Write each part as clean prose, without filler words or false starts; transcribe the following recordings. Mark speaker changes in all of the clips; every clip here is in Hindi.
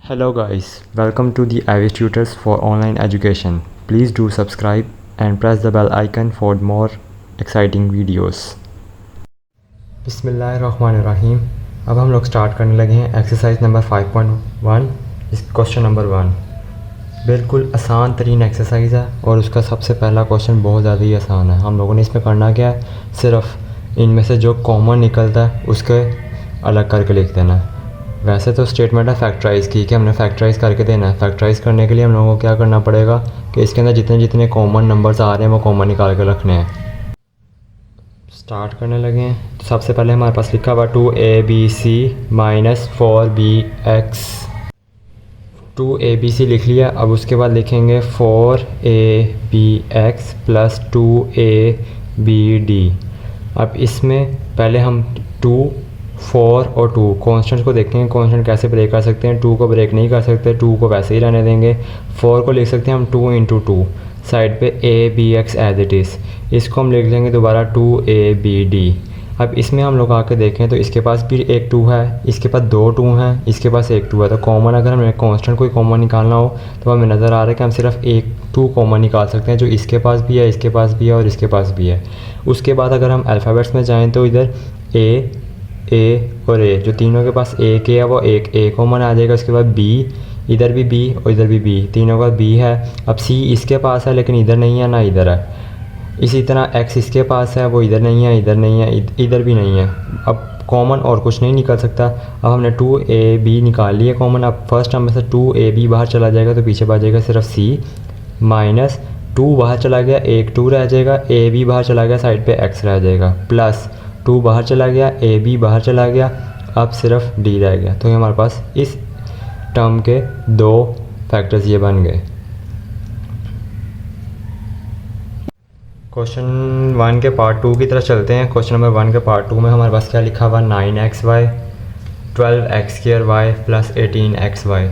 Speaker 1: Hello guys, welcome to the Ivy Tutors for Online Education. Please do subscribe and press the bell icon for more exciting videos. बिस्मिल्लाहिर्रहमानिर्रहीम। अब हम लोग स्टार्ट करने लगे हैं एक्सरसाइज नंबर 5.1 इस क्वेश्चन नंबर 1। बिल्कुल आसान तरीन एक्सरसाइज है और उसका सबसे पहला क्वेश्चन बहुत ज़्यादा ही आसान है। हम लोगों ने इसमें करना क्या है, सिर्फ इनमें से जो कॉमन निकलता है उसके अलग करके लिख देना है। वैसे तो स्टेटमेंट है फैक्टराइज़ की कि हमने फैक्टराइज़ करके देना है। फैक्टराइज़ करने के लिए हम लोगों को क्या करना पड़ेगा कि इसके अंदर जितने जितने कॉमन नंबर्स आ रहे हैं वो कॉमन निकाल के रखने हैं। स्टार्ट करने लगे हैं। तो सबसे पहले हमारे पास लिखा हुआ 2abc माइनस 4bx। 2abc लिख लिया। अब उसके बाद लिखेंगे 4abx प्लस 2abd। अब इसमें पहले हम 2, 4 और 2 कॉन्स्टेंट को देखेंगे। कॉन्स्टेंट कैसे ब्रेक कर सकते हैं, 2 को ब्रेक नहीं कर सकते, 2 को वैसे ही रहने देंगे। 4 को लिख सकते हैं हम 2 इंटू 2, साइड पे abx एज इट इज़। इसको हम लिख लेंगे दोबारा 2abd। अब इसमें हम लोग आके देखें तो इसके पास भी एक 2 है, इसके पास 2 2 हैं, इसके पास एक 2 है। तो कॉमन अगर हमें कॉन्स्टेंट कोई कॉमन निकालना हो तो हमें नज़र आ रहा है कि हम सिर्फ एक 2 कॉमन निकाल सकते हैं, जो इसके पास भी है, इसके पास भी है और इसके पास भी है। उसके बाद अगर हम अल्फ़ाबेट्स में जाएँ तो इधर ए और ए, जो तीनों के पास एक है वो एक ए कॉमन आ जाएगा। उसके बाद बी, इधर भी बी और इधर भी बी, तीनों का बी है। अब सी इसके पास है लेकिन इधर नहीं है ना इधर है। इसी तरह एक्स इसके पास है, वो इधर नहीं है, इधर नहीं है, इधर भी नहीं है। अब कॉमन और कुछ नहीं निकल सकता। अब हमने 2ab निकाल लिया कॉमन। अब फर्स्ट टर्म में से 2ab बाहर चला जाएगा तो पीछे बचेगा सिर्फ c, माइनस 2 बाहर चला गया, एक 2 रह जाएगा, ab बाहर चला गया, साइड पे x रह जाएगा, प्लस 2 बाहर चला गया, ab बाहर चला गया, अब सिर्फ d रह गया। तो हमारे पास इस टर्म के 2 फैक्टर्स ये बन गए। क्वेश्चन 1 के पार्ट 2 की तरफ चलते हैं। क्वेश्चन नंबर 1 के पार्ट 2 में हमारे पास क्या लिखा हुआ, 9xy 12x² प्लस 18xy।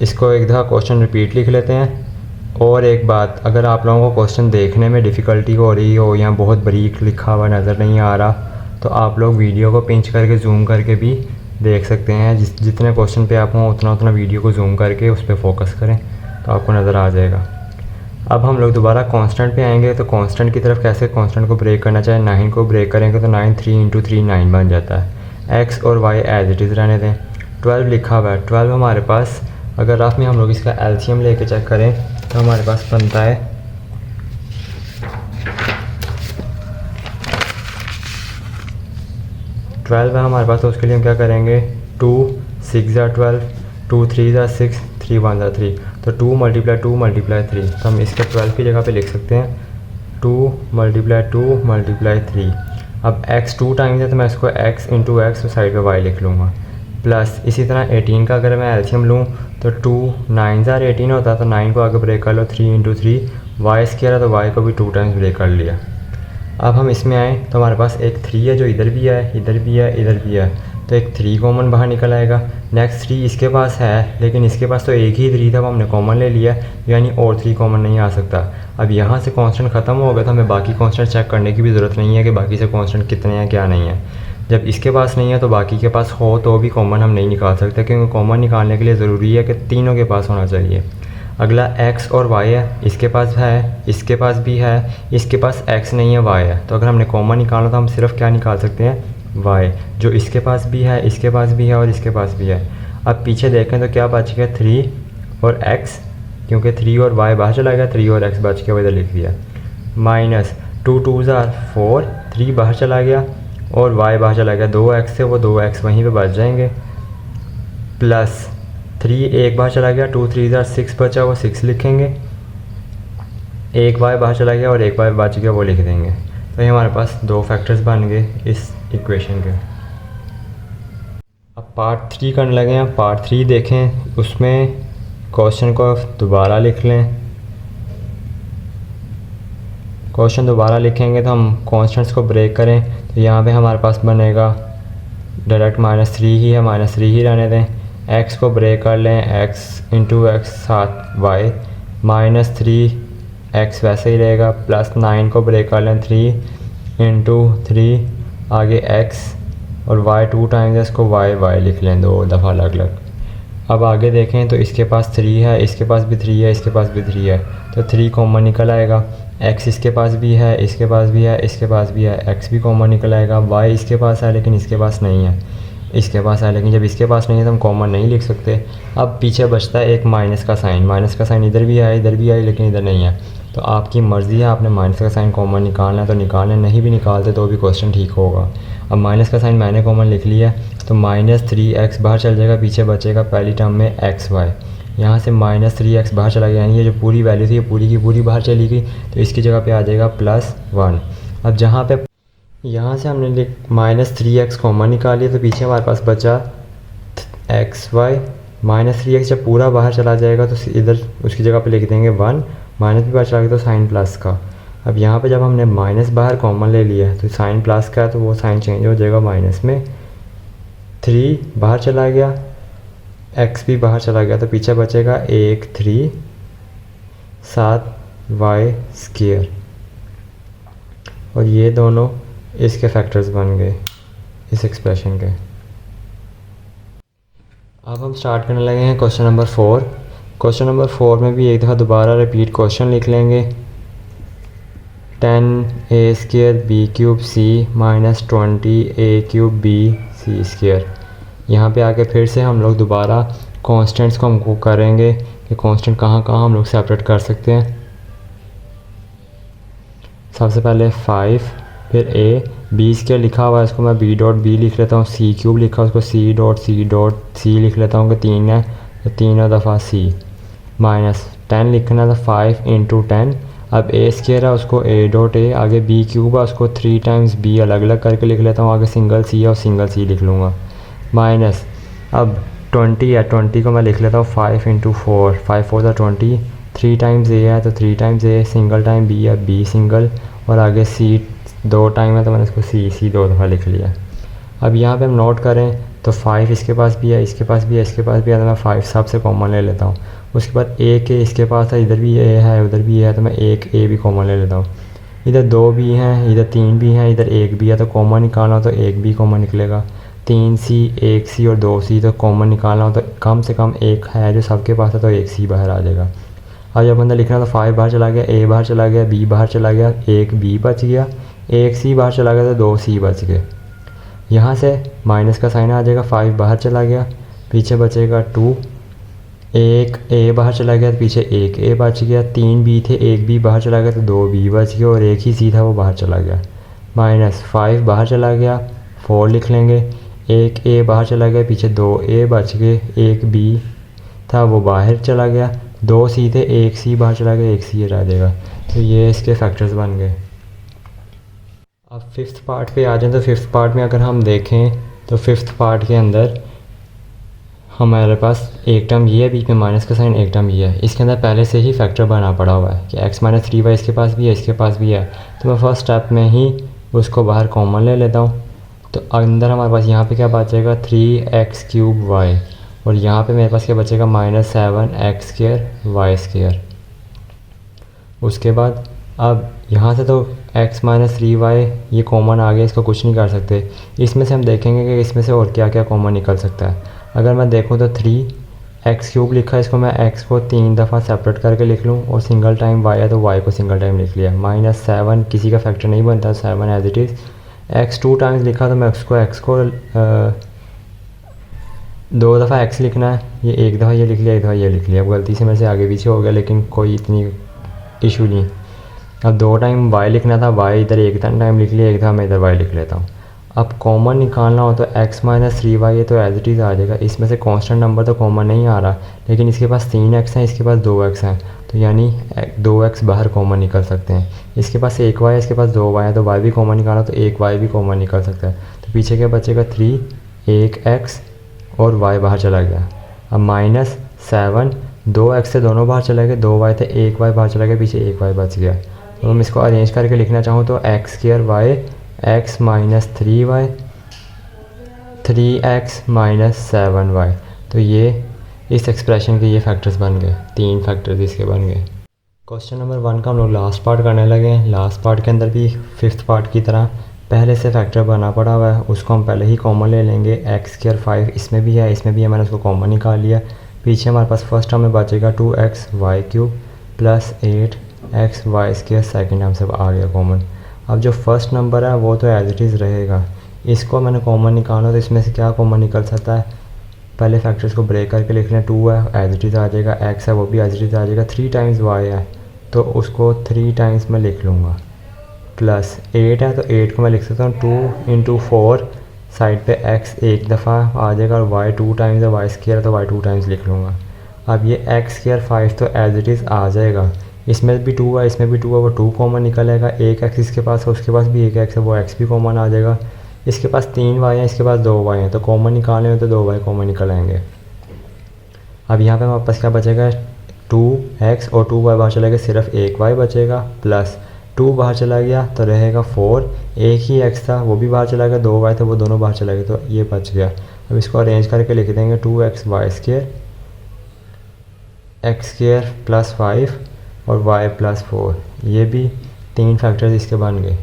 Speaker 1: इसको एक दफ़ा क्वेश्चन रिपीट लिख लेते हैं। और एक बात, अगर आप लोगों को क्वेश्चन देखने में डिफ़िकल्टी हो रही हो या बहुत बारीक लिखा हुआ नज़र नहीं आ रहा तो आप लोग वीडियो को पिंच करके जूम करके भी देख सकते हैं। जितने क्वेश्चन पे आप हों उतना वीडियो को जूम करके उस पर फोकस करें तो आपको नज़र आ जाएगा। अब हम लोग दोबारा कांस्टेंट पे आएंगे। तो कांस्टेंट की तरफ कैसे कांस्टेंट को ब्रेक करना, चाहे 9 को ब्रेक करेंगे तो 9 3 इंटू 3 9 बन जाता है। x और y एज इट इज़ रहने दें। 12 लिखा हुआ है। 12 हमारे पास अगर रफ में हम लोग इसका एलसीएम लेके चेक करें तो हमारे पास बनता है 12 है हमारे पास। तो उसके लिए हम क्या करेंगे, 2 6 ज़ा 12, 2 3 ज़ा 6, 3 1 ज़ा 3, तो 2 मल्टीप्लाई 2 मल्टीप्लाई 3। तो हम इसके 12 की जगह पे लिख सकते हैं 2 मल्टीप्लाई 2 मल्टीप्लाई 3। अब x 2 टाइम्स है तो मैं इसको x इंटू एक्स साइड पे y लिख लूँगा, प्लस इसी तरह 18 का अगर मैं एलसीएम लूँ तो 2 9 ज़ा 18 होता है, तो 9 को आगे ब्रेक कर लो, 3 इंटू 3 वाई स्क्वायर है तो y को भी 2 टाइम्स ब्रेक कर लिया। अब हम इसमें आए तो हमारे पास एक 3 है जो इधर भी है, इधर भी है, इधर भी है, तो एक 3 कॉमन बाहर निकल आएगा। नेक्स्ट 3 इसके पास है लेकिन इसके पास तो एक ही 3 था, वो हमने कॉमन ले लिया, यानी और 3 कॉमन नहीं आ सकता। अब यहाँ से कांस्टेंट ख़त्म हो गया तो हमें बाकी कांस्टेंट चेक करने की भी ज़रूरत नहीं है कि बाकी से कांस्टेंट कितने हैं क्या नहीं है। जब इसके पास नहीं है तो बाकी के पास हो तो भी कॉमन हम नहीं निकाल सकते, क्योंकि कॉमन निकालने के लिए ज़रूरी है कि तीनों के पास होना चाहिए। अगला x और y है, इसके पास है, इसके पास भी है, इसके पास x नहीं है, y है। तो अगर हमने कॉमन निकालना तो हम सिर्फ क्या निकाल सकते हैं, y, जो इसके पास भी है, इसके पास भी है और इसके पास भी है। अब पीछे देखें तो क्या बच गया, 3 और x, क्योंकि 3 और y बाहर चला गया, 3 और x बच गया, वो इधर लिख दिया, माइनस 2 2 ज़ा 4, 3 बाहर चला गया और y बाहर चला गया, 2x से वो 2x वहीं पे बच जाएंगे, प्लस 3 एक बाहर चला गया, 2 3 ज़ा 6 बचा, वो 6 लिखेंगे, एक y बाहर चला गया और एक y बच गया, वो लिख देंगे। तो ये हमारे पास 2 फैक्टर्स बन गए इस इक्वेशन के। अब पार्ट 3 करने लगे हैं। पार्ट 3 देखें, उसमें क्वेश्चन को दोबारा लिख लें। क्वेश्चन दोबारा लिखेंगे तो हम कॉन्स्टेंट्स को ब्रेक करें तो यहाँ पे हमारे पास बनेगा डायरेक्ट -3 ही है, -3 ही रहने दें। x को ब्रेक कर लें, x इंटू एक्स साथ y, -3x वैसे ही रहेगा, प्लस 9 को ब्रेक कर लें, 3 इंटू 3 आगे x और y 2 टाइम्स है, इसको y लिख लें 2 दफ़ा अलग अलग, अब आगे देखें तो इसके पास 3 है, इसके पास भी 3 है, इसके पास भी 3 है, तो 3 कॉमन निकल आएगा। x इसके पास भी है, इसके पास भी है, इसके पास भी है, x भी कॉमन निकल आएगा। y इसके पास है लेकिन इसके पास नहीं है, इसके पास है लेकिन जब इसके पास नहीं है तो हम कॉमन नहीं लिख सकते। अब पीछे बचता है एक माइनस का साइन, माइनस का साइन इधर भी है, इधर भी है, लेकिन इधर नहीं है। तो आपकी मर्ज़ी है, आपने माइनस का साइन कॉमन निकालना है तो निकालना, नहीं भी निकालते तो भी क्वेश्चन ठीक होगा। अब माइनस का साइन मैंने कॉमन लिख लिया, तो -3x बाहर चल जाएगा, पीछे बचेगा पहली टर्म में xy। यहाँ से -3x बाहर चला गया, यानी ये जो पूरी वैल्यू थी ये पूरी की पूरी बाहर चली गई, तो इसकी जगह पे आ जाएगा +1। अब जहाँ पे यहाँ से हमने -3x कॉमन निकाली तो पीछे हमारे पास बचा xy। -3x जब पूरा बाहर चला जाएगा तो इधर उसकी जगह पे लिख देंगे 1, माइनस भी बाहर चला गया तो साइन प्लस का। अब यहाँ पे जब हमने माइनस बाहर कॉमन ले लिया है तो साइन प्लस का है, तो वो साइन चेंज हो जाएगा माइनस में, 3 बाहर चला गया, x भी बाहर चला गया, तो पीछे बचेगा 1 3 7 y²। और ये दोनों इसके फैक्टर्स बन गए इस एक्सप्रेशन के। अब हम स्टार्ट करने लगे हैं क्वेश्चन नंबर 4। क्वेश्चन नंबर 4 में भी एक दफ़ा दोबारा रिपीट क्वेश्चन लिख लेंगे। 10a² b³ c -20a³ b c²। यहाँ पे आके फिर से हम लोग दोबारा कॉन्स्टेंट्स को हमको करेंगे कि कॉन्स्टेंट कहाँ कहाँ हम लोग सेपरेट कर सकते हैं। सबसे पहले 5, फिर a, b² लिखा हुआ है, इसको मैं b.b लिख लेता हूँ, c³ लिखा है उसको c.c लिख लेता हूँ कि 3 है तो 3 दफ़ा c, -10 लिखना था 5 × 10। अब a² है उसको a.a, आगे b³ है उसको 3 टाइम्स b अलग अलग करके लिख लेता हूँ, आगे सिंगल c है और सिंगल c लिख लूँगा, माइनस। अब 20 है, 20 को मैं लिख लेता हूँ 5 × 4, 5 4 20, 3 टाइम्स a है तो 3 times a, single time b है b सिंगल, और आगे c 2 टाइम है तो मैंने इसको c 2 दफ़ा लिख लिया। अब यहाँ पे हम नोट करें तो 5 इसके पास भी है, इसके पास भी है, इसके पास भी है, तो मैं 5 सबसे कॉमन ले लेता हूँ। उसके बाद a के इसके पास है, इधर भी a है उधर भी है, तो मैं एक a भी कॉमन ले लेता हूँ। इधर 2 भी हैं, इधर 3 भी हैं, इधर 1 भी है, तो कॉमन निकालना हो तो 1 भी कॉमन निकलेगा। 3c 1c और 2c, तो कॉमन निकालना हो तो कम से कम एक है जो सबके पास है, तो 1c बाहर आ जाएगा। अब जब बंदा लिखना तो 5 बाहर चला गया, a बाहर चला गया, b बाहर चला गया, एक b बच गया, एक c बाहर चला गया, तो 2c बच गए। यहाँ से माइनस का साइन आ जाएगा, 5 बाहर चला गया, पीछे बचेगा 2, एक a बाहर चला गया, पीछे एक a बच गया, 3 b थे, एक b बाहर चला गया, तो 2 b बच गया, और एक ही c था वो बाहर चला गया, -5 बाहर चला गया, 4 लिख लेंगे, एक a बाहर चला गया, पीछे 2 a बच गए, एक b था वो बाहर चला गया, 2 c थे, एक c बाहर चला गया, एक c रह जाएगा। तो ये इसके फैक्टर्स बन गए। अब 5th पार्ट पे आ जाए तो 5th पार्ट में अगर हम देखें तो 5th पार्ट के अंदर हमारे पास एक टर्म ये है, बीच में माइनस का साइन, एक टर्म ये है, इसके अंदर पहले से ही फैक्टर बना पड़ा हुआ है कि x - 3y इसके पास भी है, इसके पास भी है, तो मैं फर्स्ट स्टेप में ही उसको बाहर कॉमन ले लेता हूँ। तो अंदर हमारे पास यहाँ पे क्या बचेगा 3x³ y, और यहाँ पे मेरे पास क्या बचेगा -7x² y²। उसके बाद अब यहाँ से तो x - 3y ये कॉमन आ गया, इसको कुछ नहीं कर सकते। इसमें से हम देखेंगे कि इसमें से और क्या क्या कॉमन निकल सकता है। अगर मैं देखूँ तो 3x³ लिखा है, इसको मैं x को 3 दफ़ा सेपरेट करके लिख लूँ, और सिंगल टाइम y है तो y को सिंगल टाइम लिख लिया, -7 किसी का फैक्टर नहीं बनता, 7 as it is. x 2 times लिखा तो मैं x को 2 दफ़ा x लिखना है, ये एक दफ़ा ये लिख लिया, एक दफ़ा ये लिख लिया, अब गलती से मेरे से आगे पीछे हो गया, लेकिन कोई इतनी इशू नहीं। अब 2 टाइम y लिखना था, y इधर एक टाइम लिख लिया, एक दफ़ा मैं इधर y लिख लेता हूँ। अब कॉमन निकालना हो तो x - 3y ये तो एज इट इज़ आ जाएगा, इसमें से कांस्टेंट नंबर तो कॉमन नहीं आ रहा, लेकिन इसके पास 3x हैं, इसके पास 2x हैं, तो यानी 2x बाहर कॉमन निकल सकते हैं। इसके पास 1y है, इसके पास 2y है, तो y भी कॉमन निकाला तो 1y भी कॉमन निकल सकता है। तो पीछे क्या बचेगा 3, 1x और y बाहर चला गया। अब -7, 2x से दोनों बाहर चले गए, 2y थे, 1y बाहर चला गया, पीछे 1y बच गया। तो हम इसको अरेंज करके लिखना चाहूँ तो x² y, x - 3y, 3x - 7y, तो ये इस एक्सप्रेशन के ये फैक्टर्स बन गए, 3 फैक्टर्स इसके बन गए। क्वेश्चन नंबर 1 का हम लोग लास्ट पार्ट करने लगे हैं। लास्ट पार्ट के अंदर भी 5th पार्ट की तरह पहले से फैक्टर बना पड़ा हुआ है, उसको हम पहले ही कॉमन ले लेंगे। एक्स स्क्वायर 5 इसमें भी है, इसमें भी है, मैंने उसको कॉमन निकाल लिया। पीछे हमारे पास फर्स्ट टर्म में बचेगा 2xy³ plus 8xy² second term से आ गया कॉमन। अब जो फर्स्ट नंबर है वो तो एज इट इज़ रहेगा, इसको मैंने कॉमन निकालना, तो इसमें से क्या कॉमन निकल सकता है, पहले फैक्टर्स को ब्रेक करके लिख लें। 2 है एज इट इज़ आ जाएगा, x है वो भी एज इट इज़ आ जाएगा, 3 टाइम्स y है तो उसको 3 टाइम्स मैं लिख लूँगा, प्लस 8 है तो 8 को मैं लिख सकता हूँ 2 × 4, साइड पे x एक दफ़ा आ जाएगा और y 2 टाइम्स है, y² है तो y 2 टाइम्स लिख लूँगा। अब ये x² 5 तो एज इट इज़ आ जाएगा, इसमें भी 2 है, इसमें भी 2 है, वो 2 कॉमन निकलेगा। एक x इसके पास है, उसके पास भी एक x है, वो x भी कॉमन आ जाएगा। इसके पास 3 y हैं, इसके पास 2 y हैं, तो कॉमन निकालने में तो 2 y कॉमन निकल आएंगे। अब यहाँ पे हमारे पास क्या बचेगा, 2x और 2y बाहर चला गया, सिर्फ एक y बचेगा, प्लस 2 बाहर चला गया तो रहेगा 4, एक ही x था वो भी बाहर चला गया, 2 y थे वो दोनों बाहर चला गया, तो ये बच गया। अब इसको अरेंज करके लिख देंगे 2xy² x² + 5 और y + 4, ये भी 3 फैक्टर्स इसके बन गए।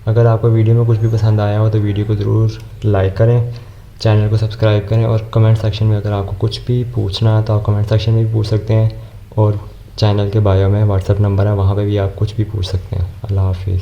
Speaker 1: अगर आपको वीडियो में कुछ भी पसंद आया हो तो वीडियो को ज़रूर लाइक करें, चैनल को सब्सक्राइब करें, और कमेंट सेक्शन में अगर आपको कुछ भी पूछना है तो आप कमेंट सेक्शन में भी पूछ सकते हैं, और चैनल के बायो में व्हाट्सएप नंबर है, वहाँ पे भी आप कुछ भी पूछ सकते हैं। अल्लाह हाफिज़।